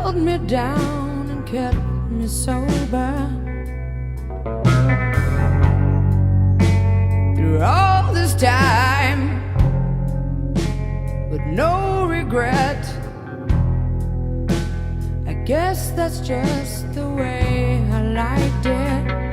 held me down and kept me sober. Through all this time, with no regret, I guess that's just the way I liked it.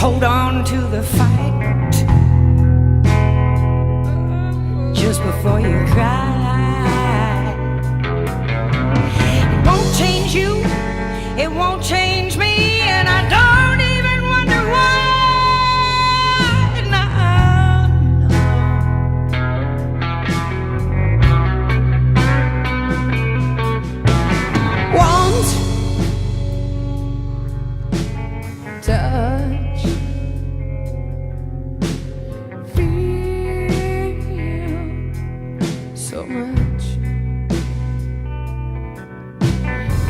Hold on to the fight just before you cry. It won't change you, it won't change me, and I don't even wonder why. No, no. Want, touch, so much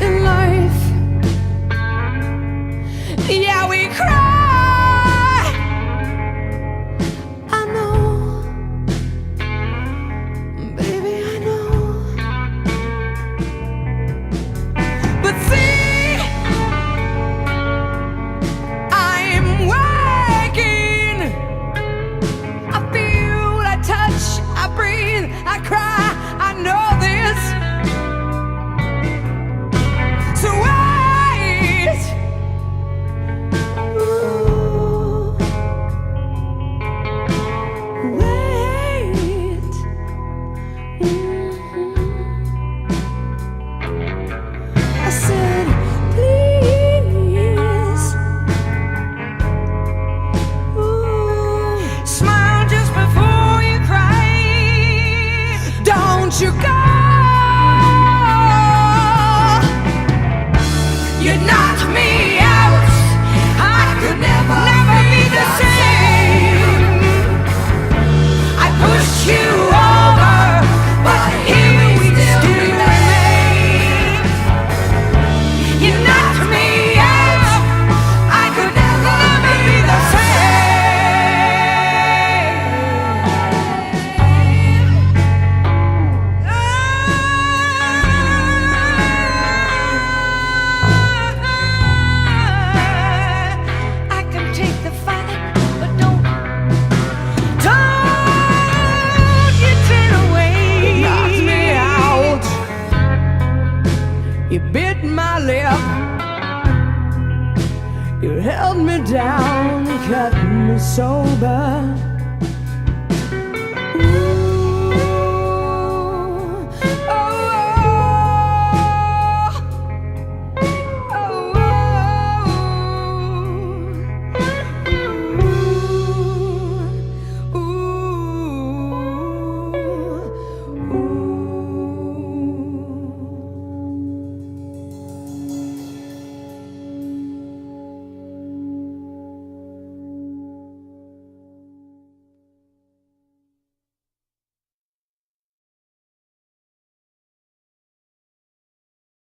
in life. Yeah, we cry, I know, baby, I know. But see, I'm waking. I feel, I touch, I breathe, I cry, I know this. So wait, held me down, kept me sober.